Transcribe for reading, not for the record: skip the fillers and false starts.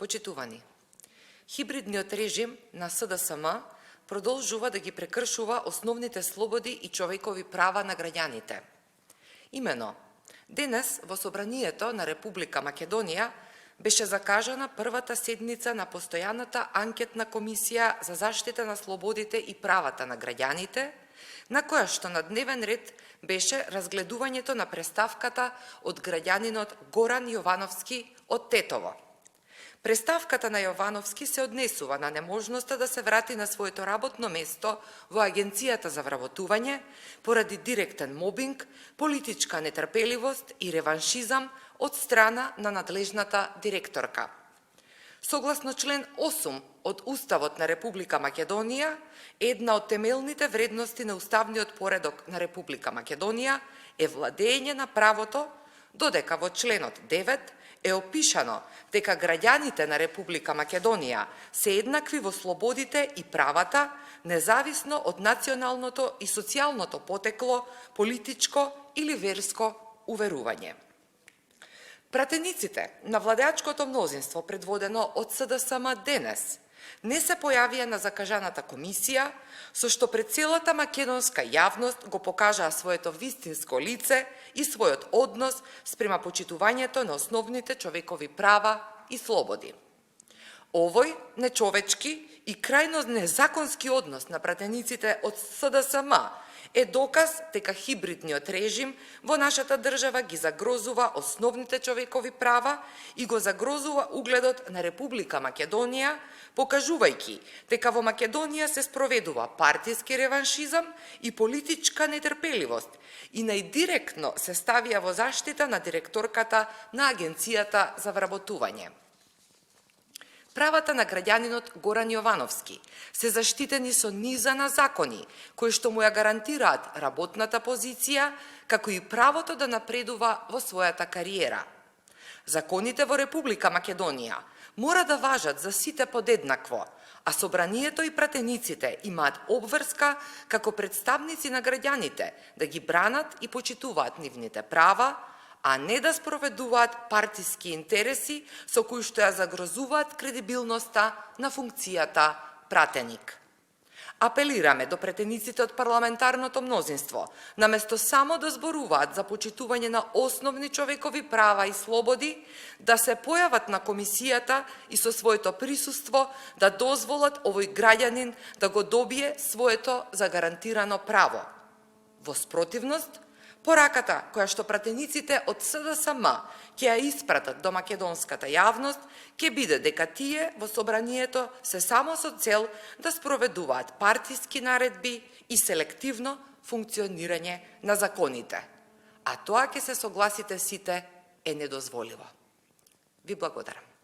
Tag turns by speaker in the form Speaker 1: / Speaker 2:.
Speaker 1: Почитувани, хибридниот режим на СДСМ продолжува да ги прекршува основните слободи и човекови права на граѓаните. Имено, денес во Собранието на Република Македонија беше закажана првата седница на Постојаната анкетна комисија за заштита на слободите и правата на граѓаните, на која што на дневен ред беше разгледувањето на преставката од граѓанинот Горан Јовановски од Тетово. Преставката на Јовановски се однесува на неможноста да се врати на своето работно место во Агенцијата за вработување поради директен мобинг, политичка нетрпеливост и реваншизам од страна на надлежната директорка. Согласно член 8 од Уставот на Република Македонија, една од темелните вредности на уставниот поредок на Република Македонија е владење на правото, додека во членот 9 е опишано дека граѓаните на Република Македонија се еднакви во слободите и правата, независно од националното и социјалното потекло, политичко или верско уверување. Пратениците на владеачкото мнозинство, предводено од СДСМ денес, не се појавија на закажаната комисија, со што пред целата македонска јавност го покажаа своето вистинско лице и својот однос спрема почитувањето на основните човекови права и слободи. Овој нечовечки и крајно незаконски однос на пратениците од СДСМ е доказ дека хибридниот режим во нашата држава ги загрозува основните човекови права и го загрозува угледот на Република Македонија, покажувајќи дека во Македонија се спроведува партиски реваншизам и политичка нетрпеливост и најдиректно се ставија во заштита на директорката на Агенцијата за вработување. Правата на граѓанинот Горан Јовановски се заштитени со низа на закони, кои што му ја гарантираат работната позиција, како и правото да напредува во својата кариера. Законите во Република Македонија мора да важат за сите подеднакво, а Собранието и пратениците имаат обврска како представници на граѓаните да ги бранат и почитуваат нивните права, а не да спроведуваат партиски интереси со кои што ја загрозуваат кредибилноста на функцијата пратеник. Апелираме до претениците од парламентарното мнозинство, наместо само да зборуваат за почитување на основни човекови права и слободи, да се појават на комисијата и со своето присуство да дозволат овој граѓанин да го добие своето загарантирано право. Во спротивност, пораката која што пратениците од СДСМ ќе ја испратат до македонската јавност ќе биде дека тие во Собранието се само со цел да спроведуваат партиски наредби и селективно функционирање на законите. А тоа ќе се согласите сите е недозволиво. Ви благодарам.